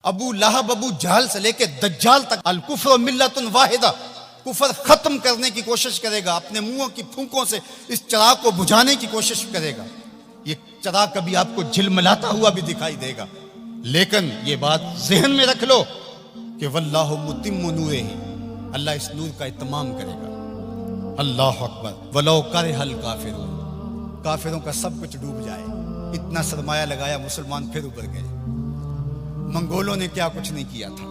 ابو لہب ابو جہل سے لے کے دجال تک الکفر ملت واحدہ، کفر ختم کرنے کی کوشش کرے گا، اپنے منہوں کی پھونکوں سے اس چراغ کو بجھانے کی کوشش کرے گا۔ یہ چراغ کبھی آپ کو جھلملاتا ہوا بھی دکھائی دے گا، لیکن یہ بات ذہن میں رکھ لو کہ واللہ متم نورہ، اللہ اس نور کا اتمام کرے گا۔ اللہ اکبر، ولو کرہ الکافرون، کافروں کا سب کچھ ڈوب جائے، اتنا سرمایہ لگایا، مسلمان پھر اوپر گئے۔ منگولوں نے کیا کچھ نہیں کیا تھا،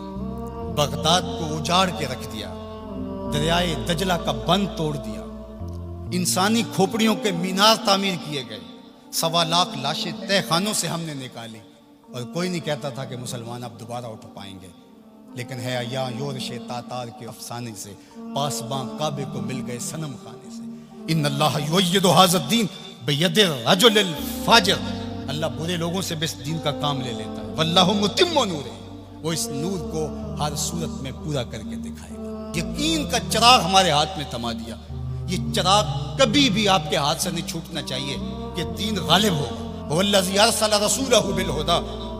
بغداد کو اجاڑ کے رکھ دیا، دریائے دجلہ کا بند توڑ دیا، انسانی کھوپڑیوں کے مینار تعمیر کیے گئے، 1.25 لاکھ لاشیں تہ خانوں سے ہم نے نکالی، اور کوئی نہیں کہتا تھا کہ مسلمان اب دوبارہ اٹھ پائیں گے۔ لیکن ہے یا یورش تاتار کے افسانے سے، پاسباں کعبے کو مل گئے صنم خانے سے۔ ان اللہ یؤید ھذا الدین بید الرجل الفاجر، اللہ برے لوگوں سے بھی اس دین کا کام لے لیتا ہے۔ واللہ متم نورہ، وہ اس نور کو ہر صورت میں پورا کر کے دکھائے گا۔ یقین کا چراغ ہمارے ہاتھ میں تھما دیا، یہ چراغ کبھی بھی آپ کے ہاتھ سے نہیں چھوٹنا چاہیے کہ دین غالب ہوگا۔ والذی ارسل رسولہ بالھدی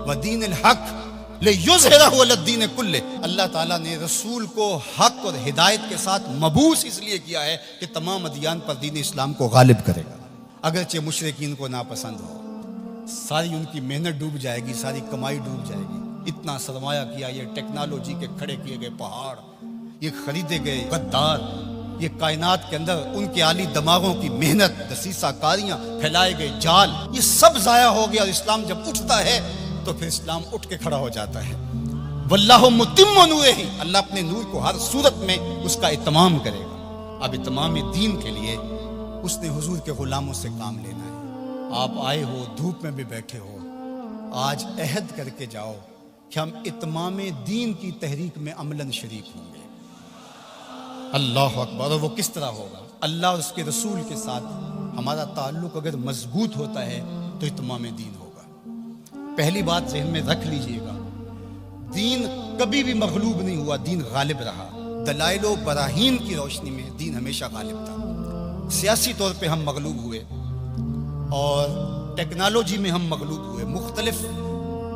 ودین الحق لیظہرہ علی الدین کلہ، اللہ تعالیٰ نے رسول کو حق اور ہدایت کے ساتھ مبعوث اس لیے کیا ہے کہ تمام ادیان پر دین اسلام کو غالب کرے گا۔ اگرچہ مشرکین کو ناپسند ہو، ساری ان کی محنت ڈوب جائے گی، ساری کمائی ڈوب جائے گی، اتنا سرمایہ کیا، یہ ٹیکنالوجی کے کھڑے کیے گئے پہاڑ، یہ خریدے گئے غدار، یہ کائنات کے اندر ان کے عالی دماغوں کی محنت، دسیسہ کاریاں، پھیلائے گئے جال، یہ سب ضائع ہو گیا۔ اور اسلام جب اٹھتا ہے تو پھر اسلام اٹھ کے کھڑا ہو جاتا ہے۔ واللہ متم نورہ، اللہ اپنے نور کو ہر صورت میں اس کا اتمام کرے گا۔ اب اتمام دین کے لیے اس نے حضور کے غلاموں سے کام لینا ہے۔ آپ آئے ہو، دھوپ میں بھی بیٹھے ہو، آج عہد کر کے جاؤ کہ ہم اتمام دین کی تحریک میں عملاً شریک ہوں گے۔ اللہ اکبر، اور وہ کس طرح ہوگا؟ اللہ اور اس کے رسول کے ساتھ ہمارا تعلق اگر مضبوط ہوتا ہے تو اتمام دین ہوگا۔ پہلی بات ذہن میں رکھ لیجئے گا، دین کبھی بھی مغلوب نہیں ہوا، دین غالب رہا۔ دلائل و براہین کی روشنی میں دین ہمیشہ غالب تھا۔ سیاسی طور پہ ہم مغلوب ہوئے اور ٹیکنالوجی میں ہم مغلوب ہوئے، مختلف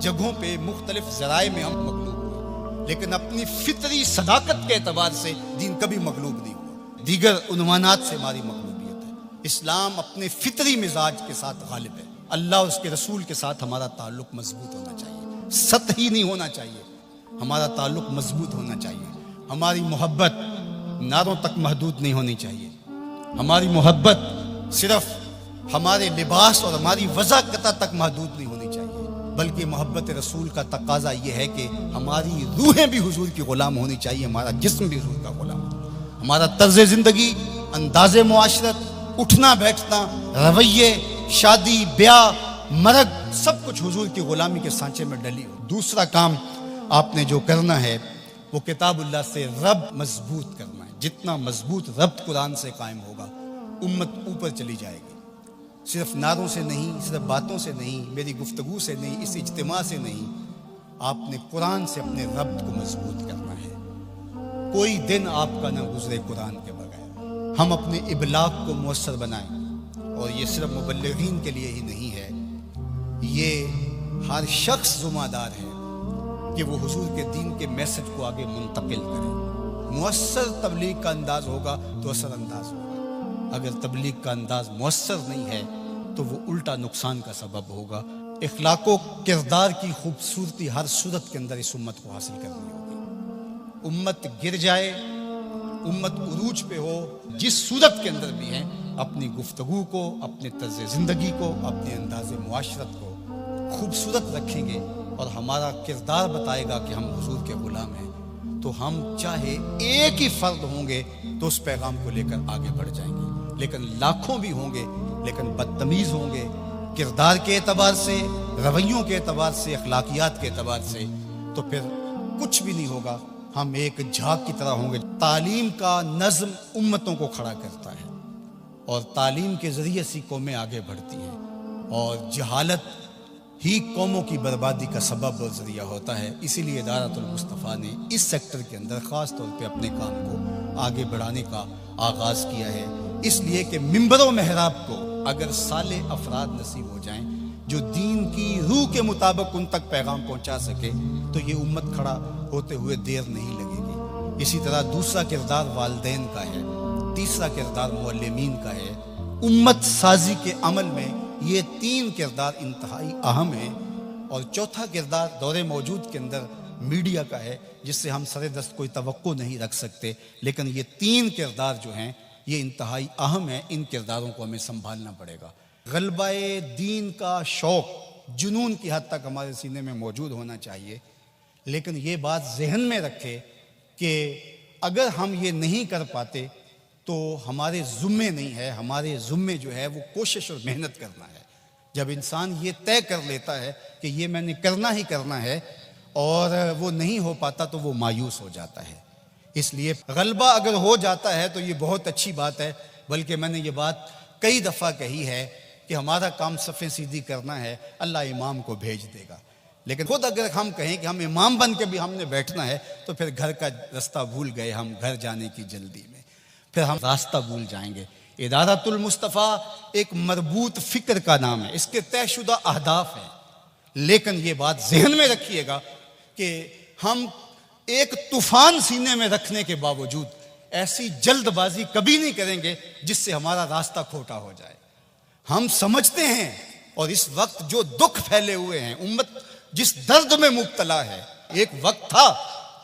جگہوں پہ مختلف ذرائع میں ہم مغلوب ہوئے، لیکن اپنی فطری صداقت کے اعتبار سے دین کبھی مغلوب نہیں ہوا۔ دیگر عنوانات سے ہماری مغلوبیت ہے، اسلام اپنے فطری مزاج کے ساتھ غالب ہے۔ اللہ اور اس کے رسول کے ساتھ ہمارا تعلق مضبوط ہونا چاہیے، سطحی نہیں ہونا چاہیے، ہمارا تعلق مضبوط ہونا چاہیے۔ ہماری محبت نعروں تک محدود نہیں ہونی چاہیے، ہماری محبت صرف ہمارے لباس اور ہماری وضاحت تک محدود نہیں ہونی چاہیے، بلکہ محبت رسول کا تقاضا یہ ہے کہ ہماری روحیں بھی حضور کی غلام ہونی چاہیے، ہمارا جسم بھی حضور کا غلام، ہمارا طرز زندگی، انداز معاشرت، اٹھنا بیٹھنا، رویے، شادی بیاہ مرگ، سب کچھ حضور کی غلامی کے سانچے میں ڈلی ہو۔ دوسرا کام آپ نے جو کرنا ہے وہ کتاب اللہ سے ربط مضبوط کرنا ہے۔ جتنا مضبوط ربط قرآن سے قائم ہوگا، امت اوپر چلی جائے گی۔ صرف نعروں سے نہیں، صرف باتوں سے نہیں، میری گفتگو سے نہیں، اس اجتماع سے نہیں، آپ نے قرآن سے اپنے ربط کو مضبوط کرنا ہے۔ کوئی دن آپ کا نہ گزرے قرآن کے بغیر۔ ہم اپنے ابلاغ کو مؤثر بنائیں، اور یہ صرف مبلغین کے لیے ہی نہیں ہے، یہ ہر شخص ذمہ دار ہے کہ وہ حضور کے دین کے میسج کو آگے منتقل کرے۔ مؤثر تبلیغ کا انداز ہوگا تو اثر انداز ہوگا، اگر تبلیغ کا انداز مؤثر نہیں ہے تو وہ الٹا نقصان کا سبب ہوگا۔ اخلاق و کردار کی خوبصورتی ہر صورت کے اندر اس امت کو حاصل کرنی ہوگی۔ امت گر جائے، امت عروج پہ ہو، جس صورت کے اندر بھی ہے، اپنی گفتگو کو، اپنے طرز زندگی کو، اپنے انداز معاشرت کو خوبصورت رکھیں گے اور ہمارا کردار بتائے گا کہ ہم حضور کے غلام ہیں، تو ہم چاہے ایک ہی فرد ہوں گے تو اس پیغام کو لے کر آگے بڑھ جائیں گے، لیکن لاکھوں بھی ہوں گے لیکن بدتمیز ہوں گے کردار کے اعتبار سے، رویوں کے اعتبار سے، اخلاقیات کے اعتبار سے، تو پھر کچھ بھی نہیں ہوگا۔ ہم ایک جھاگ کی طرح ہوں گے۔ تعلیم کا نظم امتوں کو کھڑا کرتا ہے، اور تعلیم کے ذریعے سے قومیں آگے بڑھتی ہیں، اور جہالت ہی قوموں کی بربادی کا سبب اور ذریعہ ہوتا ہے۔ اسی لیے ادارۃ المصطفیٰ نے اس سیکٹر کے اندر خاص طور پہ اپنے کام کو آگے بڑھانے کا آغاز کیا ہے، اس لیے کہ منبر و محراب کو اگر صالح افراد نصیب ہو جائیں جو دین کی روح کے مطابق ان تک پیغام پہنچا سکے تو یہ امت کھڑا ہوتے ہوئے دیر نہیں لگے گی۔ اسی طرح دوسرا کردار والدین کا ہے، تیسرا کردار معلمین کا ہے۔ امت سازی کے عمل میں یہ تین کردار انتہائی اہم ہیں، اور چوتھا کردار دور موجود کے اندر میڈیا کا ہے، جس سے ہم سر دست کوئی توقع نہیں رکھ سکتے، لیکن یہ تین کردار جو ہیں یہ انتہائی اہم ہیں، ان کرداروں کو ہمیں سنبھالنا پڑے گا۔ غلبہ دین کا شوق جنون کی حد تک ہمارے سینے میں موجود ہونا چاہیے، لیکن یہ بات ذہن میں رکھے کہ اگر ہم یہ نہیں کر پاتے تو ہمارے ذمے نہیں ہے، ہمارے ذمے جو ہے وہ کوشش اور محنت کرنا ہے۔ جب انسان یہ طے کر لیتا ہے کہ یہ میں نے کرنا ہی کرنا ہے اور وہ نہیں ہو پاتا تو وہ مایوس ہو جاتا ہے۔ اس لیے غلبہ اگر ہو جاتا ہے تو یہ بہت اچھی بات ہے، بلکہ میں نے یہ بات کئی دفعہ کہی ہے کہ ہمارا کام صفیں سیدھی کرنا ہے، اللہ امام کو بھیج دے گا۔ لیکن خود اگر ہم کہیں کہ ہم امام بن کے بھی ہم نے بیٹھنا ہے تو پھر گھر کا راستہ بھول گئے، ہم گھر جانے کی جلدی میں پھر ہم راستہ بھول جائیں گے۔ ادارۃ المصطفیٰ ایک مربوط فکر کا نام ہے، اس کے طے شدہ اہداف ہیں، لیکن یہ بات ذہن میں رکھیے گا کہ ہم ایک طوفان سینے میں رکھنے کے باوجود ایسی جلد بازی کبھی نہیں کریں گے جس سے ہمارا راستہ کھوٹا ہو جائے۔ ہم سمجھتے ہیں، اور اس وقت جو دکھ پھیلے ہوئے ہیں، امت جس درد میں مبتلا ہے، ایک وقت تھا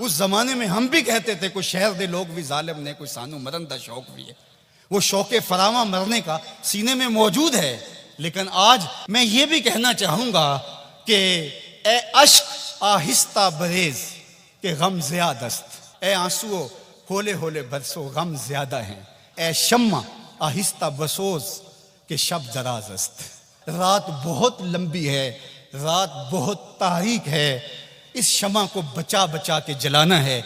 اس زمانے میں ہم بھی کہتے تھے کوئی شہر دے لوگ بھی ظالم نے، کوئی سانو مرن دا شوق بھی ہے، وہ شوق فراواں مرنے کا سینے میں موجود ہے۔ لیکن آج میں یہ بھی کہنا چاہوں گا کہ اے اشک آہستہ بریز کہ غم زیادست، اے آنسو ہولے ہولے برسو غم زیادہ ہیں، اے شمع آہستہ بسوز کہ شب دراز است۔ رات بہت لمبی ہے، رات بہت تاریک ہے، اس شمع کو بچا بچا کے جلانا ہے،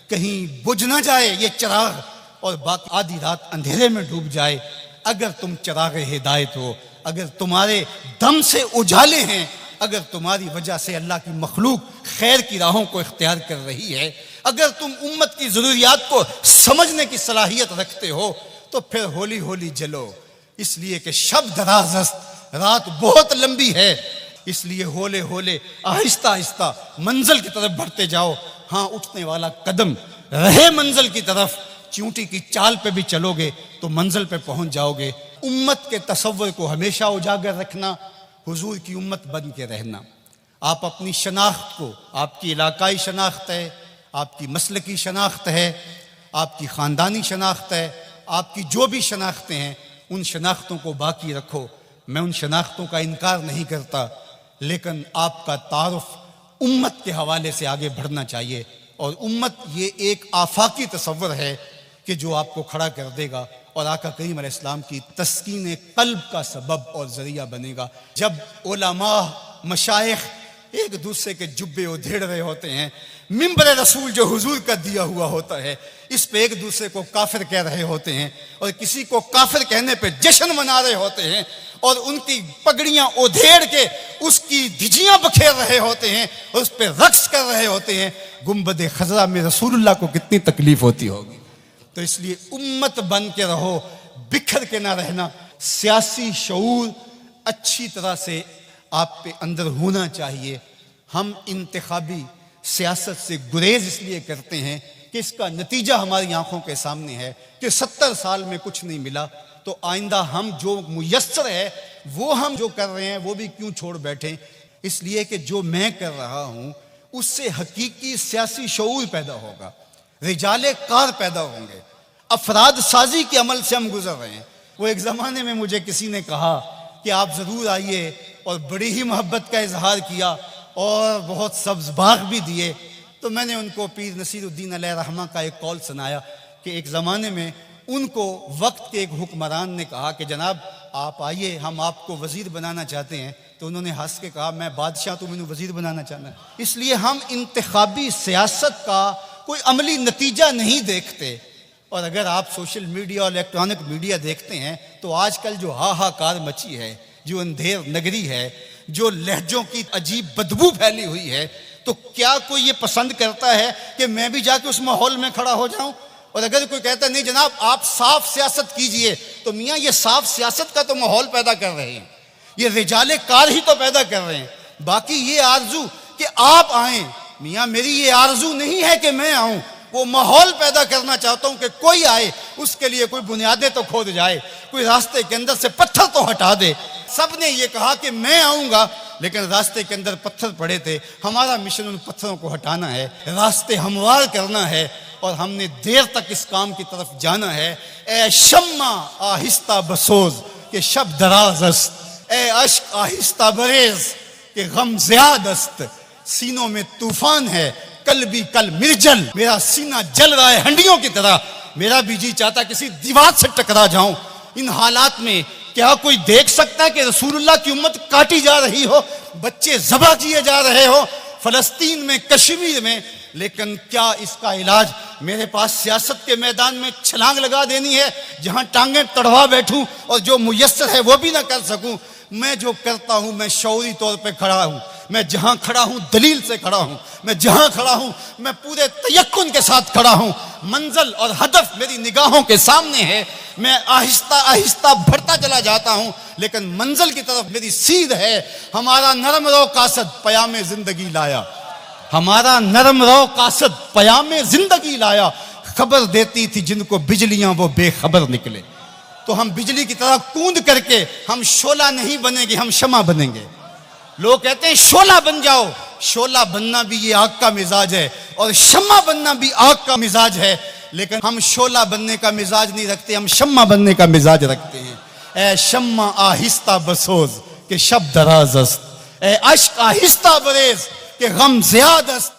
کہیں بجھ نہ جائے یہ چراغ اور باقی آدھی رات اندھیرے میں ڈوب جائے۔ اگر تم چراغ ہدایت ہو، اگر تمہارے دم سے اجالے ہیں، اگر تمہاری وجہ سے اللہ کی مخلوق خیر کی راہوں کو اختیار کر رہی ہے، اگر تم امت کی ضروریات کو سمجھنے کی صلاحیت رکھتے ہو تو پھر ہولی ہولی جلو، اس لیے کہ شب دراز است، رات بہت لمبی ہے، اس لیے ہولے ہولے آہستہ آہستہ منزل کی طرف بڑھتے جاؤ۔ ہاں اٹھنے والا قدم رہے منزل کی طرف، چونٹی کی چال پہ بھی چلو گے تو منزل پہ پہنچ جاؤ گے۔ امت کے تصور کو ہمیشہ اجاگر رکھنا، حضور کی امت بن کے رہنا۔ آپ اپنی شناخت کو، آپ کی علاقائی شناخت ہے، آپ کی مسلکی شناخت ہے، آپ کی خاندانی شناخت ہے، آپ کی جو بھی شناختیں ہیں ان شناختوں کو باقی رکھو۔ میں ان شناختوں کا انکار نہیں کرتا، لیکن آپ کا تعارف امت کے حوالے سے آگے بڑھنا چاہیے، اور امت یہ ایک آفاقی تصور ہے کہ جو آپ کو کھڑا کر دے گا اور آقا کریم علیہ السلام کی تسکین قلب کا سبب اور ذریعہ بنے گا۔ جب علماء مشائخ ایک دوسرے کے جبے ادھیڑ رہے ہوتے ہیں، منبر رسول جو حضور کا دیا ہوا ہوتا ہے اس پہ ایک دوسرے کو کافر کہہ رہے ہوتے ہیں، اور کسی کو کافر کہنے پہ جشن منا رہے ہوتے ہیں، اور ان کی پگڑیاں ادھیڑ کے اس کی دھجیاں بکھیر رہے ہوتے ہیں اور اس پہ رقص کر رہے ہوتے ہیں، گنبد خضرا میں رسول اللہ کو کتنی تکلیف ہوتی ہوگی۔ تو اس لیے امت بن کے رہو، بکھر کے نہ رہنا۔ سیاسی شعور اچھی طرح سے آپ پہ اندر ہونا چاہیے۔ ہم انتخابی سیاست سے گریز اس لیے کرتے ہیں کہ اس کا نتیجہ ہماری آنکھوں کے سامنے ہے کہ 70 سال میں کچھ نہیں ملا، تو آئندہ ہم جو میسر ہے وہ ہم جو کر رہے ہیں وہ بھی کیوں چھوڑ بیٹھیں۔ اس لیے کہ جو میں کر رہا ہوں اس سے حقیقی سیاسی شعور پیدا ہوگا، رجال کار پیدا ہوں گے، افراد سازی کے عمل سے ہم گزر رہے ہیں۔ وہ ایک زمانے میں مجھے کسی نے کہا کہ آپ ضرور آئیے، اور بڑی ہی محبت کا اظہار کیا اور بہت سبز باغ بھی دیے۔ تو میں نے ان کو پیر نصیر الدین علیہ رحمہ کا ایک قول سنایا کہ ایک زمانے میں ان کو وقت کے ایک حکمران نے کہا کہ جناب آپ آئیے، ہم آپ کو وزیر بنانا چاہتے ہیں۔ تو انہوں نے ہنس کے کہا میں بادشاہ، تو مجھے وزیر بنانا چاہنا ہے۔ اس لیے ہم انتخابی سیاست کا کوئی عملی نتیجہ نہیں دیکھتے۔ اور اگر آپ سوشل میڈیا اور الیکٹرانک میڈیا دیکھتے ہیں تو آج کل جو ہاہاکار مچی ہے، جو اندھیر نگری ہے، جو لہجوں کی عجیب بدبو پھیلی ہوئی ہے، تو کیا کوئی یہ پسند کرتا ہے کہ میں بھی جا کے اس ماحول میں کھڑا ہو جاؤں؟ اور اگر کوئی کہتا ہے نہیں جناب آپ صاف سیاست کیجئے، تو میاں یہ صاف سیاست کا تو ماحول پیدا کر رہے ہیں۔ یہ رجال کار ہی تو پیدا کر رہے ہیں، باقی یہ آرزو کہ آپ آئیں، میاں میری یہ آرزو نہیں ہے کہ میں آؤں، وہ ماحول پیدا کرنا چاہتا ہوں کہ کوئی آئے، اس کے لیے کوئی بنیادیں تو کھود جائے، کوئی راستے کے اندر سے پتھر تو ہٹا دے۔ سب نے یہ کہا کہ میں آؤں گا، لیکن راستے کے اندر پتھر پڑے تھے۔ ہمارا مشن ان پتھروں کو ہٹانا ہے، راستے ہموار کرنا ہے، اور ہم نے دیر تک اس کام کی طرف جانا ہے۔ اے شمع آہستہ بسوز کہ شب دراز است، اے اشک آہستہ بریز کہ غم زیاد است، سینوں میں طوفان ہے کل بھی کل مرجل، میرا سینہ جل رہا ہے ہنڈیوں کی طرح، میرا بھی جی چاہتا کسی دیوار سے ٹکرا جاؤں۔ ان حالات میں کیا کوئی دیکھ سکتا ہے کہ رسول اللہ کی امت کاٹی جا رہی ہو، بچے ذبح کیے جا رہے ہو فلسطین میں، کشمیر میں، لیکن کیا اس کا علاج میرے پاس سیاست کے میدان میں چھلانگ لگا دینی ہے، جہاں ٹانگیں تڑوا بیٹھوں اور جو میسر ہے وہ بھی نہ کر سکوں؟ میں جو کرتا ہوں میں شعوری طور پہ کھڑا ہوں، میں جہاں کھڑا ہوں دلیل سے کھڑا ہوں، میں جہاں کھڑا ہوں میں پورے تیقن کے ساتھ کھڑا ہوں، منزل اور ہدف میری نگاہوں کے سامنے ہے، میں آہستہ آہستہ بڑھتا چلا جاتا ہوں، لیکن منزل کی طرف میری سیدھ ہے۔ ہمارا نرم رو قاصد پیام زندگی لایا، ہمارا نرم رو قاصد پیام زندگی لایا، خبر دیتی تھی جن کو بجلیاں وہ بے خبر نکلے۔ تو ہم بجلی کی طرح کوند کر کے ہم شعلہ نہیں بنیں گے، ہم شمع بنیں گے۔ لوگ کہتے ہیں شعلہ بن جاؤ، شعلہ بننا بھی یہ آگ کا مزاج ہے، اور شمع بننا بھی آگ کا مزاج ہے، لیکن ہم شعلہ بننے کا مزاج نہیں رکھتے، ہم شمع بننے کا مزاج رکھتے ہیں۔ اے شمع آہستہ بسوز کہ شب دراز است، اے اشک آہستہ بریز کہ غم زیاد است۔